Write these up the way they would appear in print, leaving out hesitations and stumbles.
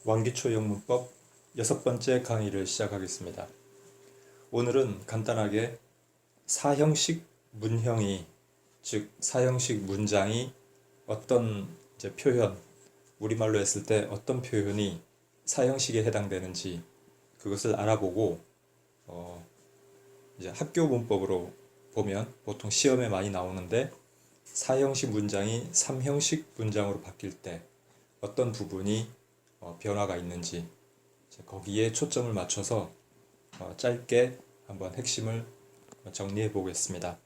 왕기초 영문법 6번째 강의를 시작하겠습니다. 오늘은 간단하게 사형식 문형이, 즉 사형식 문장이 어떤 표현, 우리말로 했을 때 어떤 표현이 사형식에 해당되는지 그것을 알아보고 학교 문법으로 보면 보통 시험에 많이 나오는데 사형식 문장이 3형식 문장으로 바뀔 때 어떤 부분이 변화가 있는지 거기에 초점을 맞춰서 짧게 한번 핵심을 정리해 보겠습니다.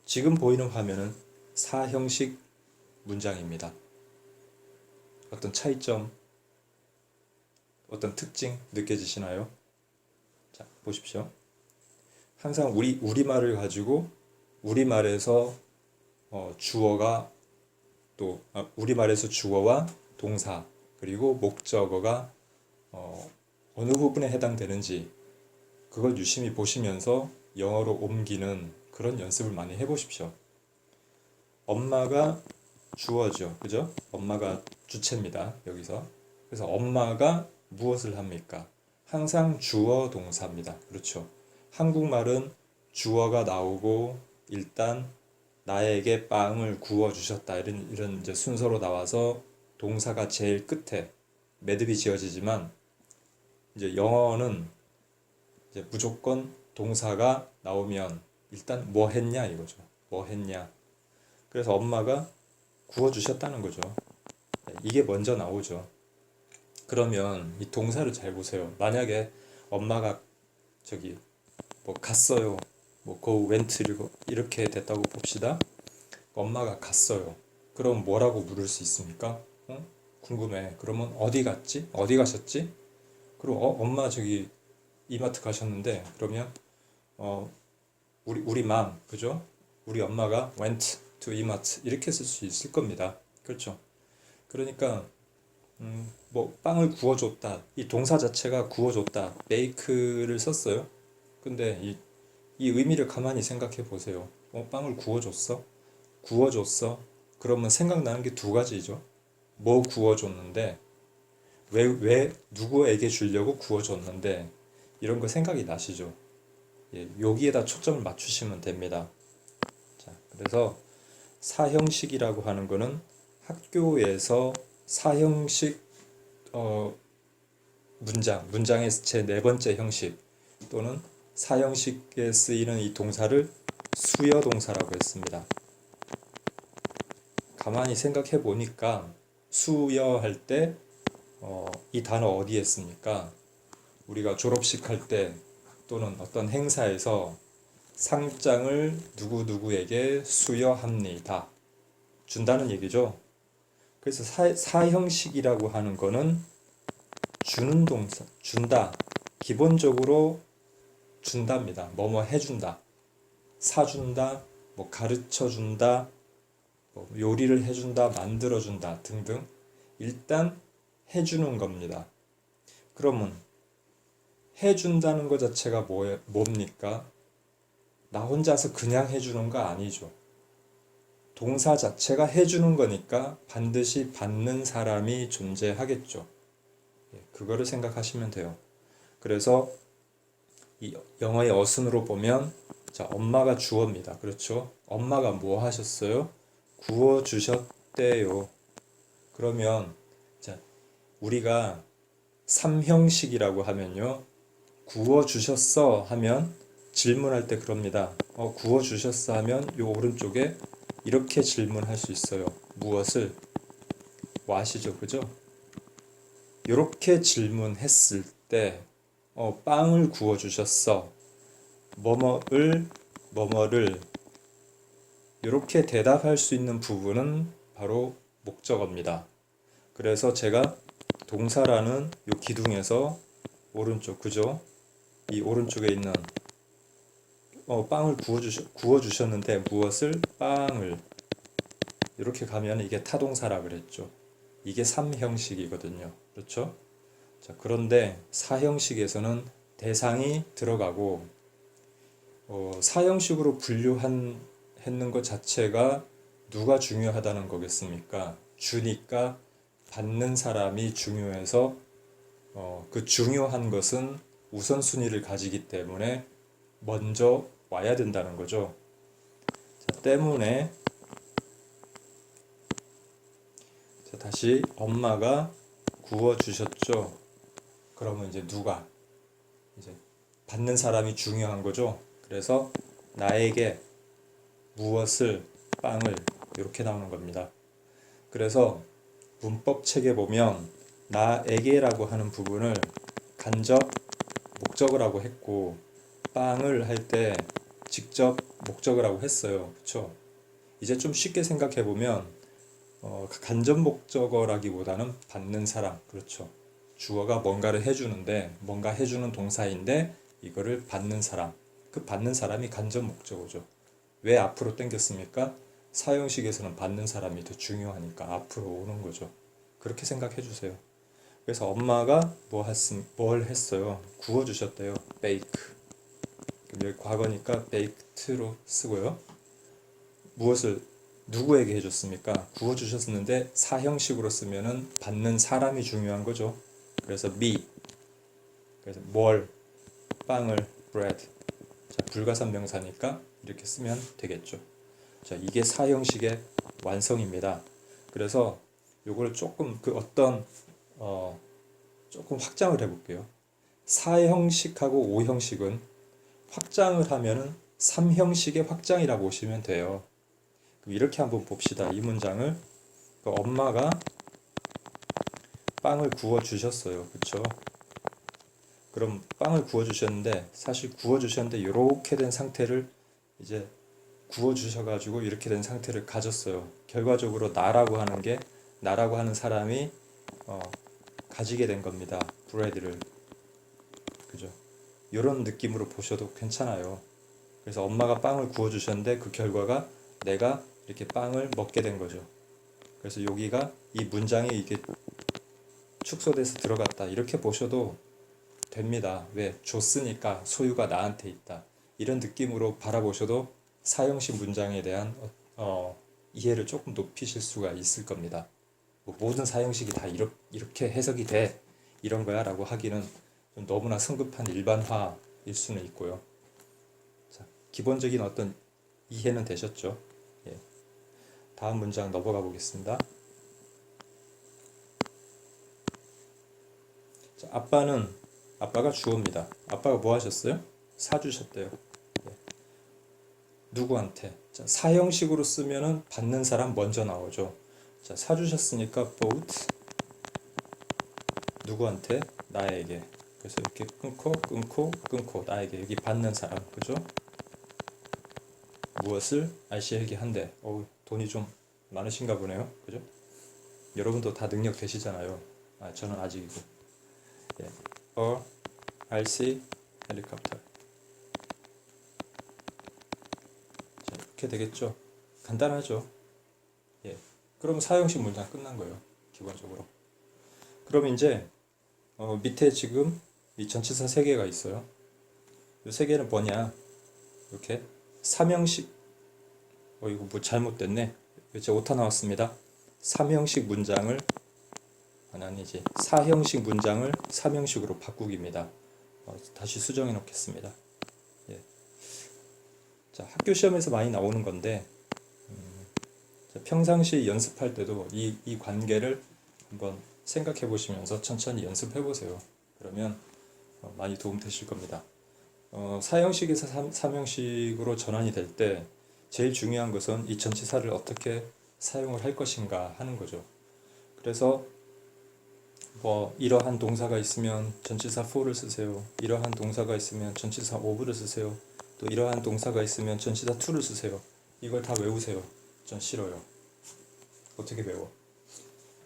지금 보이는 화면은 사형식 문장입니다. 어떤 차이점, 어떤 특징 느껴지시나요? 자, 보십시오. 항상 우리말을 가지고 우리말에서 주어가 우리말에서 주어와 동사 그리고 목적어가 어느 부분에 해당되는지 그걸 유심히 보시면서 영어로 옮기는 그런 연습을 많이 해보십시오. 엄마가 주어죠, 그죠? 엄마가 주체입니다, 여기서. 그래서 엄마가 무엇을 합니까? 항상 주어 동사입니다. 그렇죠? 한국말은 주어가 나오고 일단 나에게 빵을 구워주셨다 이런 이제 순서로 나와서 동사가 제일 끝에 매듭이 지어지지만 이제 영어는 이제 무조건 동사가 나오면 일단 뭐 했냐 이거죠. 뭐 했냐. 그래서 엄마가 구워주셨다는 거죠. 이게 먼저 나오죠. 그러면 이 동사를 잘 보세요. 만약에 엄마가 뭐 갔어요. 뭐 go went 이렇게 됐다고 봅시다. 엄마가 갔어요. 그럼 뭐라고 물을 수 있습니까? 궁금해. 그러면 어디 갔지? 어디 가셨지? 그리고 엄마 이마트 가셨는데 그러면 우리 맘, 그죠? 우리 엄마가 went to 이마트 이렇게 쓸 수 있을 겁니다. 그렇죠? 그러니까 뭐 빵을 구워줬다. 이 동사 자체가 구워줬다. bake를 썼어요. 근데 이 의미를 가만히 생각해 보세요. 빵을 구워줬어? 구워줬어? 그러면 생각나는 게 두 가지죠. 뭐 구워줬는데, 왜 누구에게 주려고 구워줬는데, 이런 거 생각이 나시죠? 예, 여기에다 초점을 맞추시면 됩니다. 자, 그래서 사형식이라고 하는 거는 학교에서 사형식 문장의 제 네 번째 형식 또는 사형식에 쓰이는 이 동사를 수여 동사라고 했습니다. 가만히 생각해 보니까 수여할 때 이 단어 어디에 씁니까? 우리가 졸업식 할 때 또는 어떤 행사에서 상장을 누구누구에게 수여합니다. 준다는 얘기죠. 그래서 사형식이라고 하는 거는 주는 동사, 준다. 기본적으로 준답니다. 뭐뭐 해준다. 사준다, 뭐 가르쳐준다, 뭐 요리를 해준다, 만들어준다 등등 일단 해주는 겁니다. 그러면 해준다는 것 자체가 뭡니까? 나 혼자서 그냥 해주는 거 아니죠. 동사 자체가 해주는 거니까 반드시 받는 사람이 존재하겠죠. 그거를 생각하시면 돼요. 그래서 이 영어의 어순으로 보면 자, 엄마가 주어입니다. 그렇죠? 엄마가 뭐 하셨어요? 구워주셨대요. 그러면 자, 우리가 3형식이라고 하면요. 구워주셨어 하면 질문할 때 그럽니다. 구워주셨어 하면 요 오른쪽에 이렇게 질문할 수 있어요. 무엇을? 뭐 아시죠? 그죠? 이렇게 질문했을 때 빵을 구워주셨어. 뭐뭐를 이렇게 대답할 수 있는 부분은 바로 목적어입니다. 그래서 제가 동사라는 요 기둥에서 오른쪽, 그죠? 이 오른쪽에 있는 빵을 구워주셨는데 무엇을? 빵을 이렇게 가면 이게 타동사라 그랬죠. 이게 3형식이거든요. 그렇죠? 자, 그런데 4형식에서는 대상이 들어가고 4형식으로 했는 것 자체가 누가 중요하다는 거겠습니까? 주니까 받는 사람이 중요해서 그 중요한 것은 우선순위를 가지기 때문에 먼저 와야 된다는 거죠. 자, 때문에 자, 다시 엄마가 구워 주셨죠. 그러면 이제 누가 이제 받는 사람이 중요한 거죠. 그래서 나에게 무엇을 빵을 이렇게 나오는 겁니다. 그래서 문법 책에 보면 나에게라고 하는 부분을 간접 목적어 라고 했고 빵을 할 때 직접 목적어 라고 했어요. 그렇죠? 이제 좀 쉽게 생각해 보면 간접 목적어라기보다는 받는 사람, 그렇죠? 주어가 뭔가를 해주는데 뭔가 해주는 동사인데 이거를 받는 사람, 그 받는 사람이 간접 목적어죠. 왜 앞으로 당겼습니까? 사형식에서는 받는 사람이 더 중요하니까 앞으로 오는 거죠. 그렇게 생각해 주세요. 그래서 엄마가 뭘 했어요? 구워주셨대요. bake. 여기 과거니까 baked로 쓰고요. 무엇을 누구에게 해줬습니까? 구워주셨는데 사형식으로 쓰면은 받는 사람이 중요한 거죠. 그래서 me. 그래서 뭘, 빵을, bread. 자, 불가산명사니까 이렇게 쓰면 되겠죠. 자, 이게 사형식의 완성입니다. 그래서 요걸 조금 조금 확장을 해볼게요. 4형식하고 5형식은 확장을 하면은 3형식의 확장이라고 보시면 돼요. 그럼 이렇게 한번 봅시다. 이 문장을 엄마가 빵을 구워 주셨어요. 그렇죠? 그럼 빵을 구워 주셨는데 사실 구워 주셨는데 이렇게 된 상태를 이제 구워 주셔가지고 이렇게 된 상태를 가졌어요. 결과적으로 나라고 하는 사람이 가지게 된 겁니다. 브레드를. 그죠? 이런 느낌으로 보셔도 괜찮아요. 그래서 엄마가 빵을 구워 주셨는데 그 결과가 내가 이렇게 빵을 먹게 된 거죠. 그래서 여기가 이 문장이 이게 축소돼서 들어갔다. 이렇게 보셔도 됩니다. 왜? 줬으니까 소유가 나한테 있다. 이런 느낌으로 바라보셔도 사형식 문장에 대한 이해를 조금 높이실 수가 있을 겁니다. 뭐 모든 사형식이 다 이렇게 해석이 돼. 이런 거야 라고 하기는 좀 너무나 성급한 일반화일 수는 있고요. 자, 기본적인 어떤 이해는 되셨죠? 예. 다음 문장 넘어가 보겠습니다. 자, 아빠가 주어입니다. 아빠가 뭐 하셨어요? 사주셨대요. 예. 누구한테? 자, 사형식으로 쓰면은 받는 사람 먼저 나오죠. 자, 사주셨으니까 bought 누구한테? 나에게. 그래서 이렇게 끊고 나에게. 여기 받는 사람. 그죠? 무엇을 알씨에게 한대. 돈이 좀 많으신가 보네요. 그죠? 여러분도 다 능력 되시잖아요. 저는 아직이고. 예. RC 헬리콥터. 자, 이렇게 되겠죠? 간단하죠? 예. 그럼 사형식 문장 끝난 거예요. 기본적으로. 그럼 이제 밑에 지금 이 전치사 3개가 있어요. 이 3개는 뭐냐? 이렇게 삼형식 이거 뭐 잘못됐네. 이제 오타 나왔습니다. 삼형식 문장을 아니지. 사형식 문장을 삼형식으로 바꾸기입니다. 다시 수정해 놓겠습니다. 예. 자, 학교 시험에서 많이 나오는 건데 평상시 연습할 때도 이 관계를 한번 생각해 보시면서 천천히 연습해 보세요. 그러면 많이 도움 되실 겁니다. 사형식에서 삼형식으로 전환이 될 때 제일 중요한 것은 이 전치사를 어떻게 사용을 할 것인가 하는 거죠. 그래서 뭐 이러한 동사가 있으면 전치사 for를 쓰세요. 이러한 동사가 있으면 전치사 of를 쓰세요. 또 이러한 동사가 있으면 전치사 to를 쓰세요. 이걸 다 외우세요. 전 싫어요. 어떻게 외워?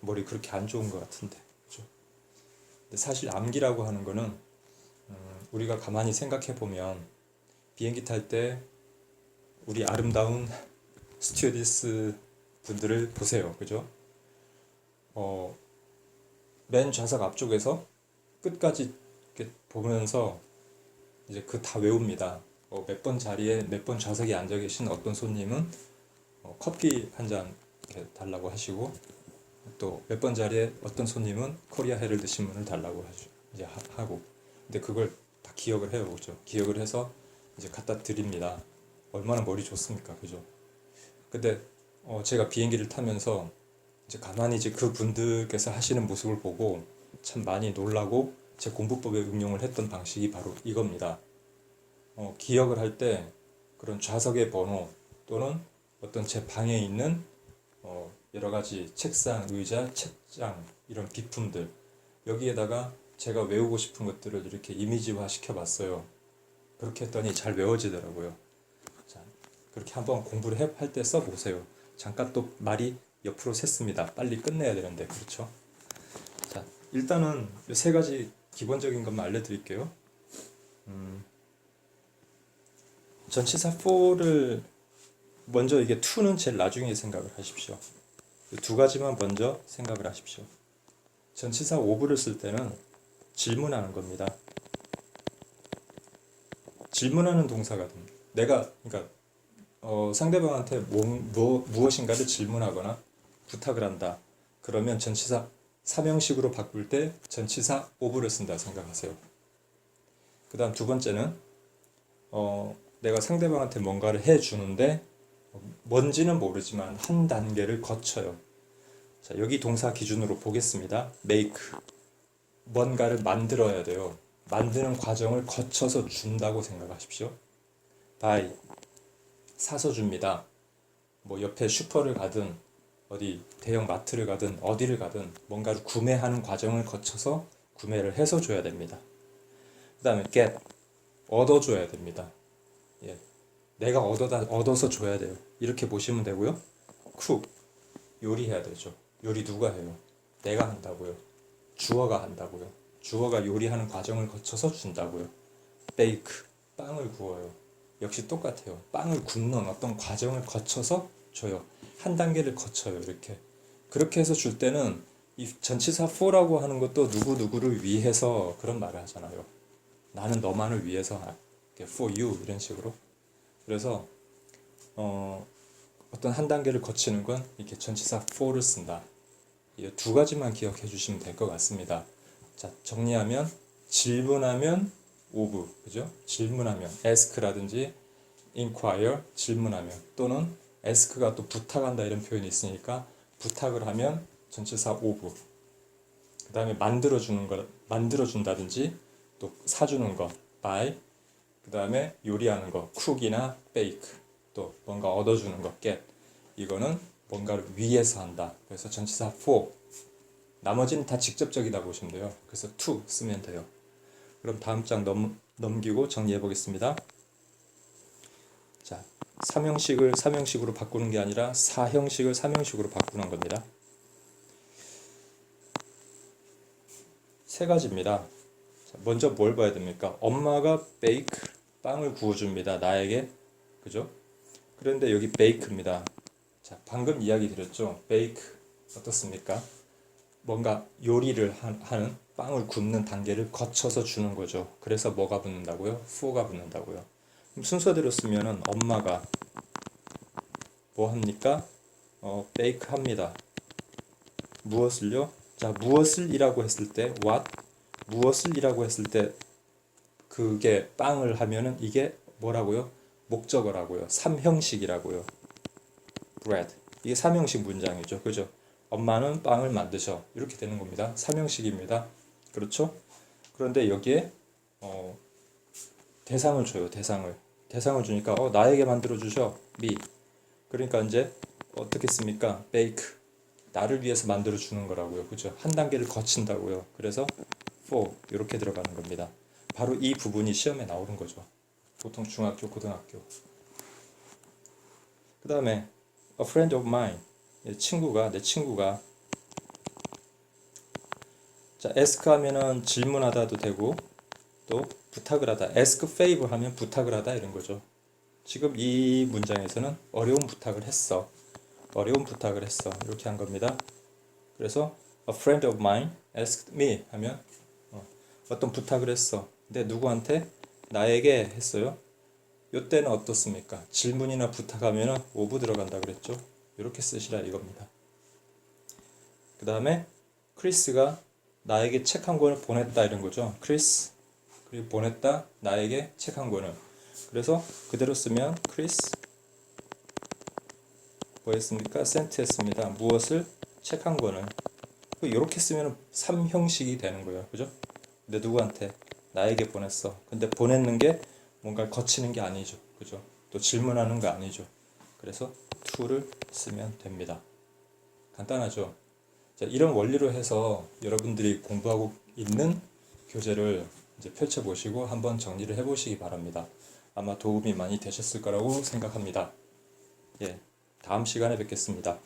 머리 그렇게 안 좋은 것 같은데. 그렇죠? 근데 사실 암기라고 하는 거는 우리가 가만히 생각해 보면 비행기 탈 때 우리 아름다운 스튜어디스 분들을 보세요. 그죠? 맨 좌석 앞쪽에서 끝까지 이렇게 보면서 이제 그 다 외웁니다. 몇 번 자리에 몇 번 좌석에 앉아 계신 어떤 손님은 커피 한 잔 달라고 하시고 또 몇 번 자리에 어떤 손님은 코리아 헤럴드 신문을 달라고 이제 하고, 근데 그걸 다 기억을 해요, 그죠? 기억을 해서 이제 갖다 드립니다. 얼마나 머리 좋습니까, 그죠? 근데 제가 비행기를 타면서 이제 가만히 이제 그 분들께서 하시는 모습을 보고 참 많이 놀라고 제 공부법에 응용을 했던 방식이 바로 이겁니다. 기억을 할 때 그런 좌석의 번호 또는 어떤 제 방에 있는 여러 가지 책상, 의자, 책장 이런 비품들, 여기에다가 제가 외우고 싶은 것들을 이렇게 이미지화 시켜봤어요. 그렇게 했더니 잘 외워지더라고요. 자, 그렇게 한번 공부를 할 때 써보세요. 잠깐 또 말이 옆으로 샜습니다. 빨리 끝내야 되는데, 그렇죠? 자, 일단은 이 세 가지 기본적인 것만 알려드릴게요. 전치사 for를 먼저, 이게 to는 제일 나중에 생각을 하십시오. 이 두 가지만 먼저 생각을 하십시오. 전치사 of를 쓸 때는 질문하는 겁니다. 질문하는 동사거든. 내가, 그러니까 상대방한테 무엇인가를 질문하거나 부탁을 한다. 그러면 전치사 사명식으로 바꿀 때 전치사 of를 쓴다 생각하세요. 그 다음 두 번째는 내가 상대방한테 뭔가를 해주는데 뭔지는 모르지만 한 단계를 거쳐요. 자, 여기 동사 기준으로 보겠습니다. make, 뭔가를 만들어야 돼요. 만드는 과정을 거쳐서 준다고 생각하십시오. buy, 사서 줍니다. 뭐 옆에 슈퍼를 가든 어디 대형 마트를 가든 어디를 가든 뭔가를 구매하는 과정을 거쳐서 구매를 해서 줘야 됩니다. 그 다음에 get, 얻어줘야 됩니다. 예, 내가 얻어서 줘야 돼요. 이렇게 보시면 되고요. cook, 요리해야 되죠. 요리 누가 해요? 내가 한다고요. 주어가 한다고요. 주어가 요리하는 과정을 거쳐서 준다고요. bake, 빵을 구워요. 역시 똑같아요. 빵을 굽는 어떤 과정을 거쳐서 줘요. 한 단계를 거쳐요. 이렇게. 그렇게 해서 줄 때는 이 전치사 for라고 하는 것도 누구누구를 위해서 그런 말을 하잖아요. 나는 너만을 위해서 for you 이런 식으로. 그래서 어떤 한 단계를 거치는 건 이렇게 전치사 for를 쓴다. 이 두 가지만 기억해 주시면 될 것 같습니다. 자, 정리하면 질문하면 of, 그죠? 질문하면 ask라든지 inquire, 질문하면, 또는 ask가 또 부탁한다 이런 표현이 있으니까 부탁을 하면 전치사 of. 그 다음에 만들어준다든지 또 사주는 거 buy, 그 다음에 요리하는 거 cook이나 bake, 또 뭔가 얻어주는 거 get, 이거는 뭔가를 위해서 한다. 그래서 전치사 for. 나머지는 다 직접적이다 보시면 돼요. 그래서 to 쓰면 돼요. 그럼 다음 장 넘기고 정리해 보겠습니다. 자, 삼형식을 삼형식으로 바꾸는 게 아니라 사형식을 삼형식으로 바꾸는 겁니다. 세 가지입니다. 자, 먼저 뭘 봐야 됩니까? 엄마가 bake, 빵을 구워줍니다. 나에게. 그죠? 그런데 여기 bake입니다. 자, 방금 이야기 드렸죠? bake 어떻습니까? 뭔가 요리를 하는, 빵을 굽는 단계를 거쳐서 주는 거죠. 그래서 뭐가 붙는다고요? for가 붙는다고요. 그럼 순서대로 쓰면은 엄마가 뭐 합니까? bake 합니다. 무엇을요? 자, 무엇을 이라고 했을 때 what, 무엇을 이라고 했을 때 그게 빵을 하면은 이게 뭐라고요? 목적어라고요. 삼형식이라고요. bread. 이게 삼형식 문장이죠. 그죠? 엄마는 빵을 만드셔. 이렇게 되는 겁니다. 삼형식입니다. 그렇죠? 그런데 여기에 대상을 줘요. 대상을 주니까 나에게 만들어 주셔. me. 그러니까 이제 어떻게 씁니까? bake. 나를 위해서 만들어 주는 거라고요. 그죠? 한 단계를 거친다고요. 그래서 for 이렇게 들어가는 겁니다. 바로 이 부분이 시험에 나오는 거죠. 보통 중학교, 고등학교. 그 다음에 a friend of mine. 내 친구가 자, ask 하면은 질문하다도 되고 또 부탁을 하다. ask favor 하면 부탁을 하다 이런 거죠. 지금 이 문장에서는 어려운 부탁을 했어. 이렇게 한 겁니다. 그래서 a friend of mine asked me 하면 어떤 부탁을 했어. 근데 누구한테? 나에게 했어요. 이때는 어떻습니까? 질문이나 부탁하면 of 들어간다 그랬죠. 이렇게 쓰시라 이겁니다. 그 다음에 크리스가 나에게 책 한 권을 보냈다 이런 거죠. 크리스 그리고 보냈다 나에게 책 한 권을. 그래서 그대로 쓰면 크리스 뭐 했습니까? sent 했습니다. 무엇을? 책 한 권을. 이렇게 쓰면 3형식이 되는 거예요. 그죠? 근데 누구한테? 나에게 보냈어. 근데 보냈는 게 뭔가 거치는 게 아니죠. 그죠? 또 질문하는 거 아니죠. 그래서 to를 쓰면 됩니다. 간단하죠? 자, 이런 원리로 해서 여러분들이 공부하고 있는 교재를 이제 펼쳐보시고 한번 정리를 해보시기 바랍니다. 아마 도움이 많이 되셨을 거라고 생각합니다. 예, 다음 시간에 뵙겠습니다.